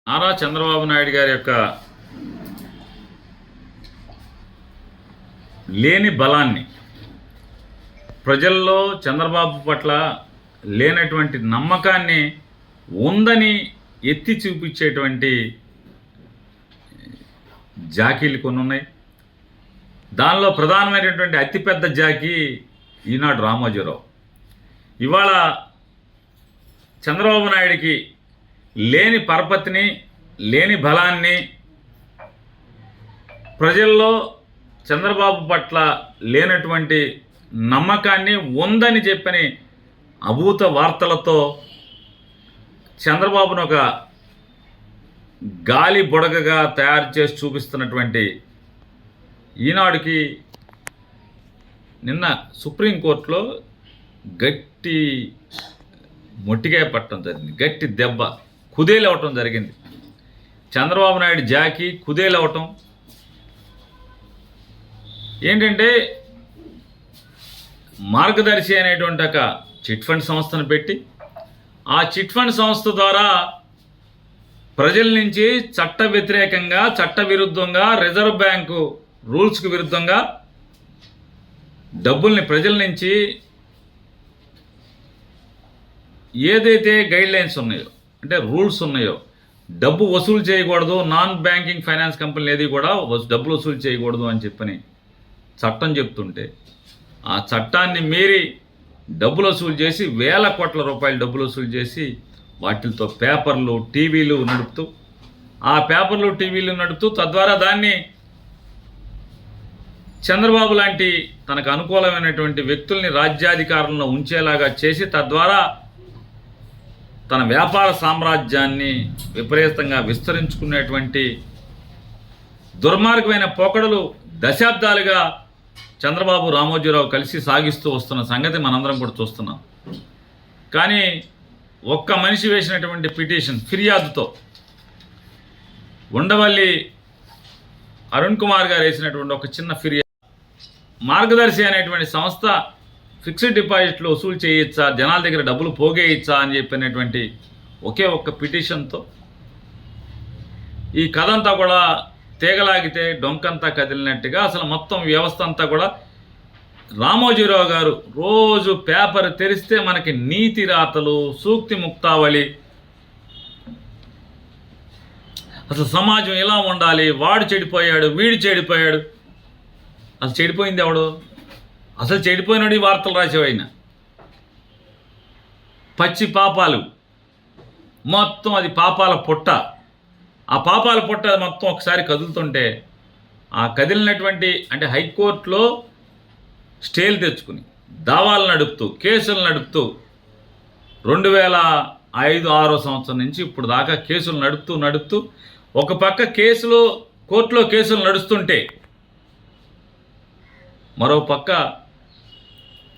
నారా చంద్రబాబు నాయుడు గారి యొక్క లేని బలాన్ని, ప్రజల్లో చంద్రబాబు పట్ల లేనటువంటి నమ్మకాన్ని ఉందని ఎత్తి చూపించేటువంటి జాకీలు కొన్ని ఉన్నాయి. దానిలో ప్రధానమైనటువంటి అతిపెద్ద జాకీ ఈనాడు రామోజీరావు. ఇవాళ చంద్రబాబు నాయుడికి లేని పరపతిని, లేని బలాన్ని, ప్రజల్లో చంద్రబాబు పట్ల లేనటువంటి నమ్మకాన్ని ఉందని చెప్పని అభూత వార్తలతో చంద్రబాబును ఒక గాలి బుడగగా తయారు చేసి చూపిస్తున్నటువంటి ఈనాడుకి నిన్న సుప్రీంకోర్టులో గట్టి మొట్టికాయ పట్టడం జరిగింది. గట్టి దెబ్బ, కుదేలవటం జరిగింది. చంద్రబాబు నాయుడు జాకి కుదేలవటం ఏంటంటే, మార్గదర్శి అనేటువంటి ఒక చిట్ ఫండ్ సంస్థను పెట్టి, ఆ చిట్ ఫండ్ సంస్థ ద్వారా ప్రజల నుంచి చట్ట వ్యతిరేకంగా, చట్ట విరుద్ధంగా, రిజర్వ్ బ్యాంకు రూల్స్కి విరుద్ధంగా డబ్బుల్ని ప్రజల నుంచి ఏదైతే గైడ్ లైన్స్ ఉన్నాయో, అంటే రూల్స్ ఉన్నాయో, డబ్బు వసూలు చేయకూడదు, నాన్ బ్యాంకింగ్ ఫైనాన్స్ కంపెనీలు ఏది కూడా డబ్బులు వసూలు చేయకూడదు అని చెప్పని చట్టం చెప్తుంటే, ఆ చట్టాన్ని మీరి డబ్బులు వసూలు చేసి వేల కోట్ల రూపాయలు డబ్బులు వసూలు చేసి వాటితో పేపర్లు, టీవీలు నడుపుతూ, ఆ పేపర్లు, టీవీలు నడుపుతూ తద్వారా దాన్ని చంద్రబాబు లాంటి తనకు అనుకూలమైనటువంటి వ్యక్తుల్ని రాజ్యాధికారంలో ఉంచేలాగా చేసి తద్వారా తన వ్యాపార సామ్రాజ్యాన్ని విపరీతంగా విస్తరించుకునేటువంటి దుర్మార్గమైన పోకడలు దశాబ్దాలుగా చంద్రబాబు, రామోజీరావు కలిసి సాగిస్తూ వస్తున్న సంగతి మనందరం కూడా చూస్తున్నాం. కానీ ఒక్క మనిషి వేసినటువంటి పిటిషన్, ఫిర్యాదుతో, ఉండవల్లి అరుణ్ కుమార్ గారు వేసినటువంటి ఒక చిన్న ఫిర్యాదు, మార్గదర్శి అనేటువంటి సంస్థ ఫిక్స్డ్ డిపాజిట్లు వసూలు చేయొచ్చా, జనాల దగ్గర డబ్బులు పోగేయచ్చా అని చెప్పినటువంటి ఒకే ఒక్క పిటిషన్తో ఈ కథ అంతా కూడా తీగలాగితే డొంకంతా కదిలినట్టుగా అసలు మొత్తం వ్యవస్థ అంతా కూడా రామోజీరావు గారు రోజు పేపర్ తెరిస్తే మనకి నీతి రాతలు, సూక్తి ముక్తావళి, అసలు సమాజం ఎలా ఉండాలి, వాడు చెడిపోయాడు, వీడు చెడిపోయాడు, అసలు చెడిపోయింది ఎవడు, అసలు చెడిపోయినాడు ఈ వార్తలు రాసేవాడిన, పచ్చి పాపాలు మొత్తం, అది పాపాల పుట్ట. ఆ పాపాల పుట్ట మొత్తం ఒకసారి కదులుతుంటే, ఆ కదిలినటువంటి, అంటే హైకోర్టులో స్టేలు తెచ్చుకుని దావాలు నడుపుతూ, కేసులు నడుపుతూ 2005-06 సంవత్సరం నుంచి ఇప్పుడు దాకా కేసులు నడుపుతూ ఒక పక్క కేసులు, కోర్టులో కేసులు నడుస్తుంటే మరో పక్క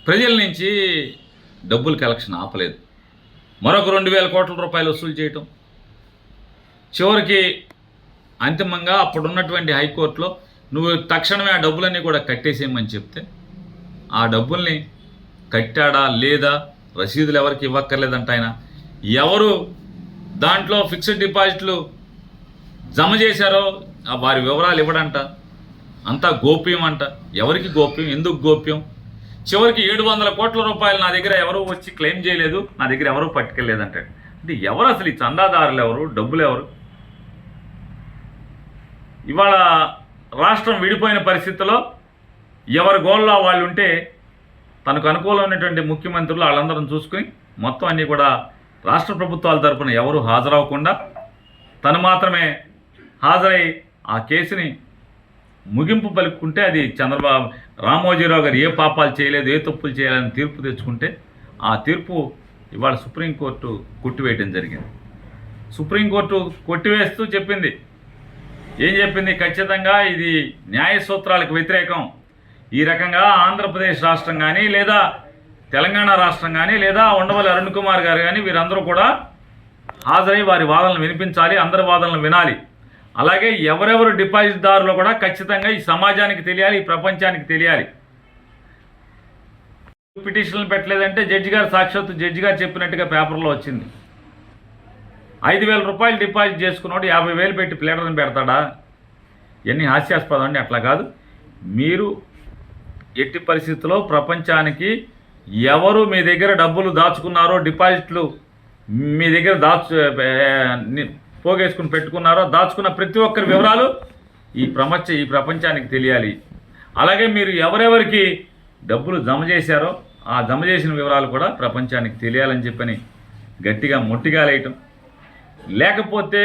ప్రజల నుంచి డబ్బులు కలెక్షన్ ఆపలేదు. మరొక 2000 కోట్ల రూపాయలు వసూలు చేయటం, చివరికి అంతిమంగా అప్పుడున్నటువంటి హైకోర్టులో నువ్వు తక్షణమే ఆ డబ్బులన్నీ కూడా కట్టేసేయమని చెప్తే, ఆ డబ్బుల్ని కట్టాడా లేదా, రసీదులు ఎవరికి ఇవ్వక్కర్లేదంట ఆయన, ఎవరు దాంట్లో ఫిక్స్డ్ డిపాజిట్లు జమ చేశారో వారి వివరాలు ఇవ్వడంట, అంతా గోప్యం అంట. ఎవరికి గోప్యం, ఎందుకు గోప్యం? చివరికి 700 కోట్ల రూపాయలు నా దగ్గర ఎవరు వచ్చి క్లెయిమ్ చేయలేదు, నా దగ్గర ఎవరు పట్టుకెళ్ళలేదంటాడు. అంటే ఎవరు అసలు ఈ చందాదారులు ఎవరు, డబ్బులు ఎవరు? ఇవాళ రాష్ట్రం విడిపోయిన పరిస్థితుల్లో ఎవరి గోల్లో వాళ్ళు ఉంటే, తనకు అనుకూలమైనటువంటి ముఖ్యమంత్రులు వాళ్ళందరం చూసుకుని మొత్తం అన్నీ కూడా రాష్ట్ర ప్రభుత్వాల తరఫున ఎవరు హాజరవ్వకుండా తను మాత్రమే హాజరై ఆ కేసుని ముగింపు పలుకుంటే, అది చంద్రబాబు, రామోజీరావు గారు ఏ పాపాలు చేయలేదు, ఏ తప్పులు చేయాలని తీర్పు తెచ్చుకుంటే, ఆ తీర్పు ఇవాళ సుప్రీంకోర్టు కొట్టివేయడం జరిగింది. సుప్రీంకోర్టు కొట్టివేస్తూ చెప్పింది, ఏం చెప్పింది? ఖచ్చితంగా ఇది న్యాయ సూత్రాలకు వ్యతిరేకం. ఈ రకంగా ఆంధ్రప్రదేశ్ రాష్ట్రం కానీ, లేదా తెలంగాణ రాష్ట్రం కానీ, లేదా ఉండవల్లి అరుణ్ కుమార్ గారు కానీ వీరందరూ కూడా హాజరై వారి వాదనలు వినిపించాలి, అందరి వాదనలు వినాలి. అలాగే ఎవరెవరు డిపాజిట్దారులు కూడా ఖచ్చితంగా ఈ సమాజానికి తెలియాలి, ఈ ప్రపంచానికి తెలియాలి. పిటిషన్లు పెట్టలేదంటే జడ్జి గారు, సాక్షాత్తు జడ్జి గారు చెప్పినట్టుగా పేపర్లో వచ్చింది. 5,000 రూపాయలు డిపాజిట్ చేసుకున్నాడు 50,000 పెట్టి ప్లేటర్ని పెడతాడా? ఇవన్నీ హాస్యాస్పదం అండి. అట్లా కాదు. మీరు ఎట్టి పరిస్థితుల్లో ప్రపంచానికి ఎవరు మీ దగ్గర డబ్బులు దాచుకున్నారో, డిపాజిట్లు మీ దగ్గర పోగేసుకుని పెట్టుకున్నారో, దాచుకున్న ప్రతి ఒక్కరి వివరాలు ఈ ప్రపంచానికి తెలియాలి. అలాగే మీరు ఎవరెవరికి డబ్బులు జమ చేశారో ఆ జమ చేసిన వివరాలు కూడా ప్రపంచానికి తెలియాలని చెప్పని గట్టిగా మొట్టిగాలేయటం. లేకపోతే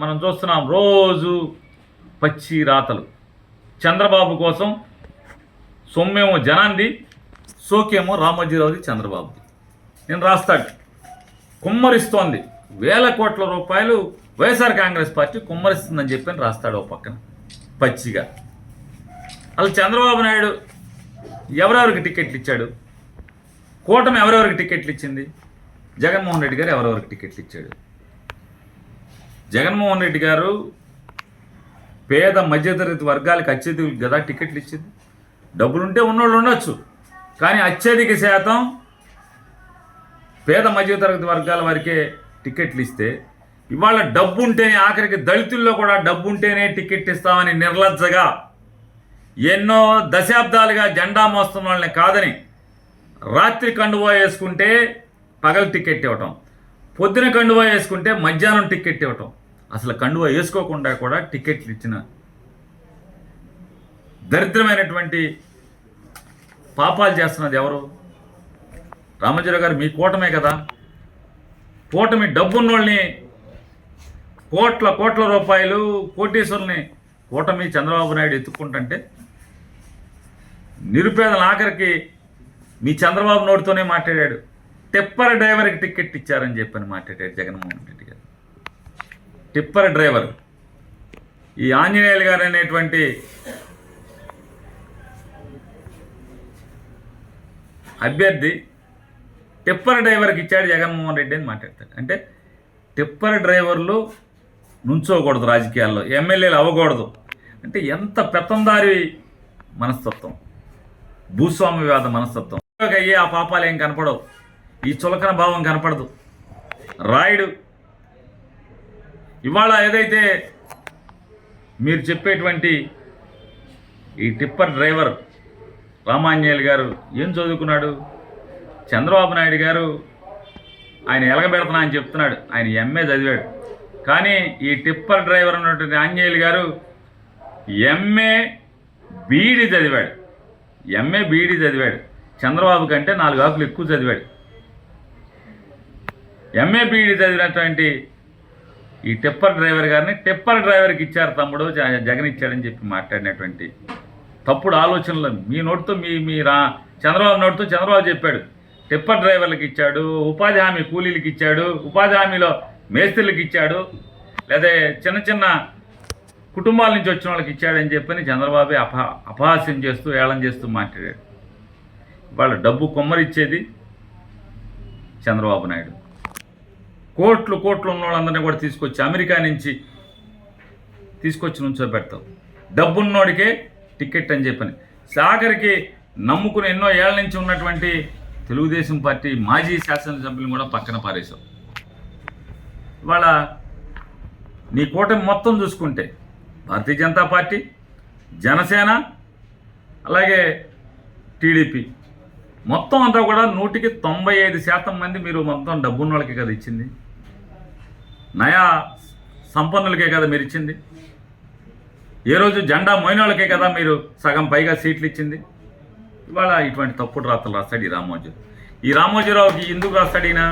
మనం చూస్తున్నాం రోజు పచ్చి రాతలు. చంద్రబాబు కోసం సొమ్మేమో జనాంది, సోకేమో రామోజీరావుది, చంద్రబాబుది. నేను రాస్తాడు కుమ్మరిస్తోంది, 1,000 కోట్ల రూపాయలు వైఎస్ఆర్ కాంగ్రెస్ పార్టీ కుమ్మరిస్తుందని చెప్పని రాస్తాడు ఓ పక్కన పచ్చిగా. అసలు చంద్రబాబు నాయుడు ఎవరెవరికి టికెట్లు ఇచ్చాడు? కూటమి ఎవరెవరికి టికెట్లు ఇచ్చింది? జగన్మోహన్ రెడ్డి గారు ఎవరెవరికి టికెట్లు ఇచ్చాడు? జగన్మోహన్ రెడ్డి గారు పేద మధ్యతరగతి వర్గాలకు అత్యధికులకు కదా టికెట్లు ఇచ్చింది. డబ్బులుంటే ఉన్నోళ్ళు ఉండొచ్చు, కానీ అత్యధిక శాతం పేద మధ్యతరగతి వర్గాల వారికే టికెట్లు ఇస్తే, ఇవాళ డబ్బు ఉంటేనే, ఆఖరికి దళితుల్లో కూడా డబ్బు ఉంటేనే టికెట్ ఇస్తామని నిర్లజ్జగా ఎన్నో దశాబ్దాలుగా జెండా మోస్తున్న వాళ్ళని కాదని రాత్రి కండువా వేసుకుంటే పగలు టికెట్ ఇవ్వటం, పొద్దున కండువా వేసుకుంటే మధ్యాహ్నం టికెట్ ఇవ్వటం, అసలు కండువా వేసుకోకుండా కూడా టికెట్లు ఇచ్చిన దరిద్రమైనటువంటి పాపాలు చేస్తున్నది ఎవరు? రామోజీరావు గారు మీ కూటమే కదా. కూటమి డబ్బున్నోళ్ళని, కోట్ల రూపాయలు కోటీశ్వరుల్ని కూటమి చంద్రబాబు నాయుడు ఎత్తుక్కుంటుంటే, నిరుపేదల ఆఖరికి మీ చంద్రబాబు నోటితోనే మాట్లాడాడు. టిప్పర్ డ్రైవర్కి టికెట్ ఇచ్చారని చెప్పని మాట్లాడాడు జగన్మోహన్ రెడ్డి గారు. టిప్పర్ డ్రైవర్, ఈ ఆంజనేయులు గారు అనేటువంటి అభ్యర్థి టిప్పర్ డ్రైవర్కి ఇచ్చాడు జగన్మోహన్ రెడ్డి అని మాట్లాడతాడు. అంటే టిప్పర్ డ్రైవర్లు నుంచోకూడదు రాజకీయాల్లో, ఎమ్మెల్యేలు అవ్వకూడదు అంటే ఎంత పెత్తందారి మనస్తత్వం, భూస్వామ్యవాద మనస్తత్వం. అయ్యే ఆ పాపాలు ఏం కనపడవు, ఈ చులకన భావం కనపడదు. రాయుడు ఇవాళ ఏదైతే మీరు చెప్పేటువంటి ఈ టిప్పర్ డ్రైవర్ రామాంజనేయులు గారు ఏం చదువుకున్నాడు? చంద్రబాబు నాయుడు గారు ఆయన ఎలగబెడుతున్నా అని చెప్తున్నాడు, ఆయన ఎంఏ చదివాడు. కానీ ఈ టిప్పర్ డ్రైవర్ ఉన్నటువంటి ఆంజనేయులు గారు ఎంఏ బీఈడీ చదివాడు. చంద్రబాబు కంటే 4 ఆకులు ఎక్కువ చదివాడు. ఎంఏ బీఈడీ చదివినటువంటి ఈ టిప్పర్ డ్రైవర్ గారిని టిప్పర్ డ్రైవర్కి ఇచ్చారు తమ్ముడు, జగన్ ఇచ్చాడని చెప్పి మాట్లాడినటువంటి తప్పుడు ఆలోచనలు మీ నోటితో చంద్రబాబు నోటితో చంద్రబాబు చెప్పాడు. టిప్పర్ డ్రైవర్లకు ఇచ్చాడు, ఉపాధి హామీ కూలీలకు ఇచ్చాడు, ఉపాధి హామీలో మేస్త్రులకు ఇచ్చాడు, లేదా చిన్న కుటుంబాల నుంచి వచ్చిన వాళ్ళకి ఇచ్చాడని చెప్పని చంద్రబాబు అపహాస్యం చేస్తూ ఏళన చేస్తూ మాట్లాడాడు. వాళ్ళ డబ్బు కొమ్మరిచ్చేది చంద్రబాబు నాయుడు. కోట్లు ఉన్న వాళ్ళందరినీ కూడా తీసుకొచ్చి అమెరికా నుంచి తీసుకొచ్చి నుంచోబెడతావు. డబ్బున్నోడికే టికెట్ అని చెప్పని సాగరికి నమ్ముకుని ఎన్నో ఏళ్ల నుంచి ఉన్నటువంటి తెలుగుదేశం పార్టీ మాజీ శాసనసభ్యులు కూడా పక్కన పారేశావు. ఇవాళ నీ కూటమి మొత్తం చూసుకుంటే భారతీయ జనతా పార్టీ, జనసేన, అలాగే టీడీపీ మొత్తం అంతా కూడా 95% మంది మీరు మొత్తం డబ్బున్న వాళ్ళకే కదా ఇచ్చింది, నయా సంపన్నులకే కదా మీరు ఇచ్చింది. ఏ రోజు జెండా మోయిన వాళ్ళకే కదా మీరు సగం పైగా సీట్లు ఇచ్చింది. ఇవాళ ఇటువంటి తప్పుడు రాతలు రాస్తాడు ఈ రామోజీరావుకి ఎందుకు రాస్తాడు? ఈయన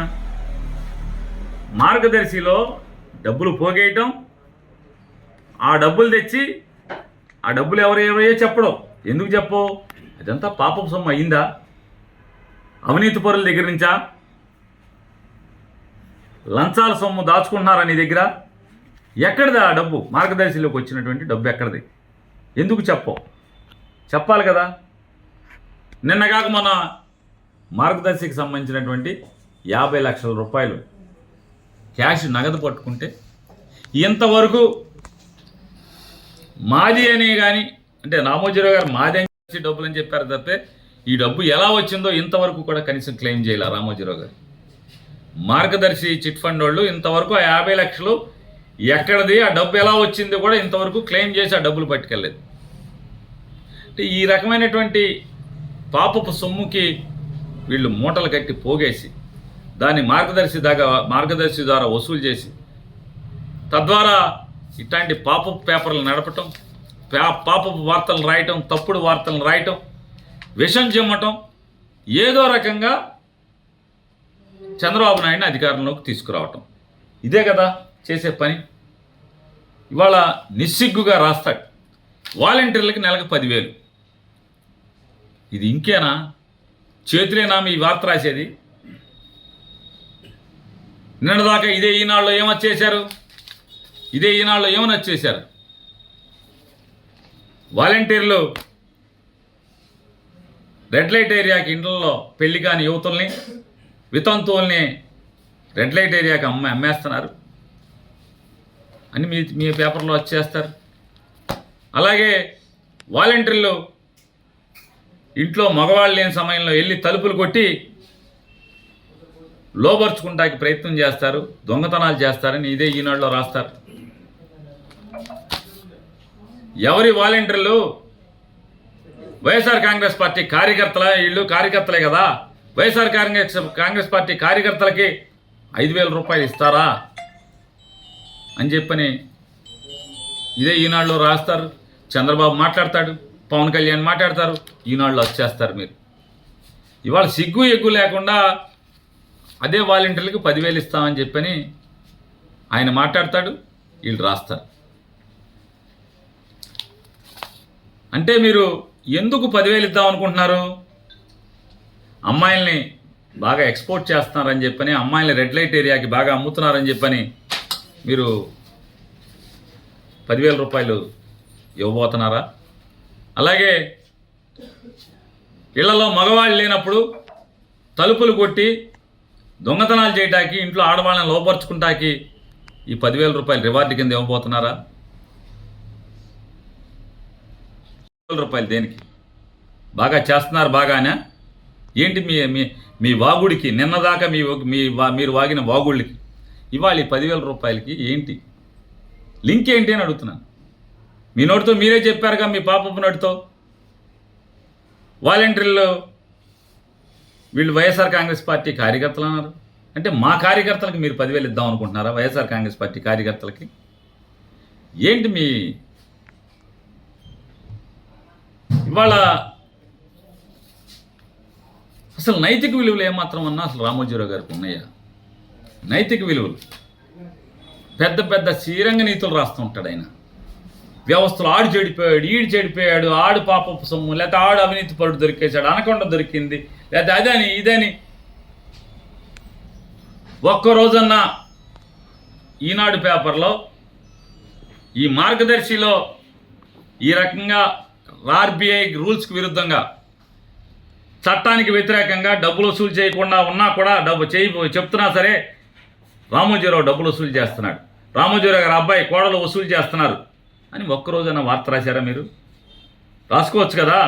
మార్గదర్శిలో డబ్బులు పోగేయటం, ఆ డబ్బులు తెచ్చి ఆ డబ్బులు ఎవరో చెప్పడం. ఎందుకు చెప్పవు? అదంతా పాపం సొమ్ము అయిందా? అవినీతి పరుల దగ్గర నుంచా? లంచాల సొమ్ము దాచుకుంటున్నారా నీ దగ్గర? ఎక్కడిది ఆ డబ్బు? మార్గదర్శిలోకి వచ్చినటువంటి డబ్బు ఎక్కడిది? ఎందుకు చెప్పవు? చెప్పాలి కదా. నిన్నగాక మన మార్గదర్శికి సంబంధించినటువంటి 50 లక్షల రూపాయలు క్యాష్ నగదు పట్టుకుంటే ఇంతవరకు మాది అని కానీ, అంటే రామోజీరావు గారు మాది అని డబ్బులు అని చెప్పారు తప్పితే ఈ డబ్బు ఎలా వచ్చిందో ఇంతవరకు కూడా కనీసం క్లెయిమ్ చేయాల రామోజీరావు గారు. మార్గదర్శి చిట్ ఫండ్ వాళ్ళు ఇంతవరకు ఆ 50 లక్షలు ఎక్కడిది, ఆ డబ్బు ఎలా వచ్చింది కూడా ఇంతవరకు క్లెయిమ్ చేసి ఆ డబ్బులు పట్టుకెళ్ళలేదు. అంటే ఈ రకమైనటువంటి పాపపు సొమ్ముకి వీళ్ళు మూటలు కట్టి పోగేసి దాన్ని మార్గదర్శి ద్వారా వసూలు చేసి తద్వారా ఇట్లాంటి పాపపు పేపర్లు నడపటం, పాపపు వార్తలు రాయటం, తప్పుడు వార్తలను రాయటం, విషం చిమ్మటం, ఏదో రకంగా చంద్రబాబు నాయుడిని అధికారంలోకి తీసుకురావటం, ఇదే కదా చేసే పని. ఇవాళ నిస్సిగ్గుగా రాస్తాడు వాలంటీర్లకి నెలకు 10,000. ఇది ఇంకేనా? చేతులేనా మీ వార్త రాసేది? నిన్నదాకా ఇదే ఈనాడులో ఏమొచ్చేశారు, వాలంటీర్లు రెడ్ లైట్ ఏరియాకి ఇండ్లలో పెళ్లి కాని యువతుల్ని, వితంతువుల్ని రెడ్ లైట్ ఏరియాకి అమ్మేస్తున్నారు అని మీ పేపర్లో వచ్చేస్తారు. అలాగే వాలంటీర్లు ఇంట్లో మగవాళ్ళు లేని సమయంలో వెళ్ళి తలుపులు కొట్టి లోపరుచుకుంటానికి ప్రయత్నం చేస్తారు, దొంగతనాలు చేస్తారని ఇదే ఈనాడులో రాస్తారు. ఎవరి వాలంటీర్లు? వైఎస్ఆర్ కాంగ్రెస్ పార్టీ వీళ్ళు కార్యకర్తలే కదా. వైఎస్ఆర్ కాంగ్రెస్ పార్టీ కార్యకర్తలకి 5,000 రూపాయలు ఇస్తారా అని చెప్పని ఇదే ఈనాడులో రాస్తారు. చంద్రబాబు మాట్లాడతాడు, పవన్ కళ్యాణ్ మాట్లాడతారు, ఈనాడులో వచ్చేస్తారు. మీరు ఇవాళ సిగ్గు ఎగ్గు లేకుండా అదే వాలంటీర్లకు 10,000 ఇస్తామని చెప్పని ఆయన మాట్లాడతాడు, వీళ్ళు రాస్తారు. అంటే మీరు ఎందుకు 10,000 ఇద్దాం అనుకుంటున్నారు? అమ్మాయిల్ని బాగా ఎక్స్పోర్ట్ చేస్తున్నారని చెప్పని, అమ్మాయిల్ని రెడ్ లైట్ ఏరియాకి బాగా అమ్ముతున్నారని చెప్పని మీరు 10,000 రూపాయలు ఇవ్వబోతున్నారా? అలాగే ఇళ్లలో మగవాళ్ళు లేనప్పుడు తలుపులు కొట్టి దొంగతనాలు చేయటానికి, ఇంట్లో ఆడవాళ్ళని లోపరుచుకుంటాకి ఈ 10,000 రూపాయలు రివార్డు కింద ఇవ్వబోతున్నారా? రూపాయలు దేనికి? బాగా చేస్తున్నారు బాగానే. ఏంటి మీ వాగుడికి, నిన్నదాకా మీరు వాగిన వాగుళ్ళకి ఇవాళ 10,000 రూపాయలకి ఏంటి లింక్ ఏంటి అని అడుగుతున్నాను. మీ నోటితో మీరే చెప్పారుగా, మీ పాపపు నోటితో వాలంటీర్లు వీళ్ళు వైఎస్ఆర్ కాంగ్రెస్ పార్టీ కార్యకర్తలు అన్నారు. అంటే మా కార్యకర్తలకి మీరు 10,000 ఇద్దాం అనుకుంటున్నారా? వైఎస్ఆర్ కాంగ్రెస్ పార్టీ కార్యకర్తలకి ఏంటి మీ ఇవాళ అసలు నైతిక విలువలు ఏమాత్రం అన్నా అసలు రామోజీరావు గారికి ఉన్నాయా? నైతిక విలువలు పెద్ద పెద్ద శ్రీరంగ నీతులు రాస్తూ ఉంటాడు ఆయన. వ్యవస్థలు ఆడు చెడిపోయాడు, ఈడు చెడిపోయాడు, ఆడు పాపపు సొమ్ము, లేకపోతే ఆడు అవినీతి పరుడు దొరికేశాడు, అనకొండ దొరికింది, లేకపోతే అదని ఇదని. ఒక్కరోజన్నా ఈనాడు పేపర్లో ఈ మార్గదర్శిలో ఈ రకంగా ఆర్బీఐ రూల్స్కి విరుద్ధంగా, చట్టానికి వ్యతిరేకంగా డబ్బులు వసూలు చేయకుండా ఉన్నా కూడా చెప్తున్నా సరే రామోజీరావు డబ్బులు వసూలు చేస్తున్నాడు, రామోజీరావు గారి అబ్బాయి కోడలు వసూలు చేస్తున్నారు అని ఒక్కరోజైనా వార్త రాశారా? మీరు రాసుకోవచ్చు కదా.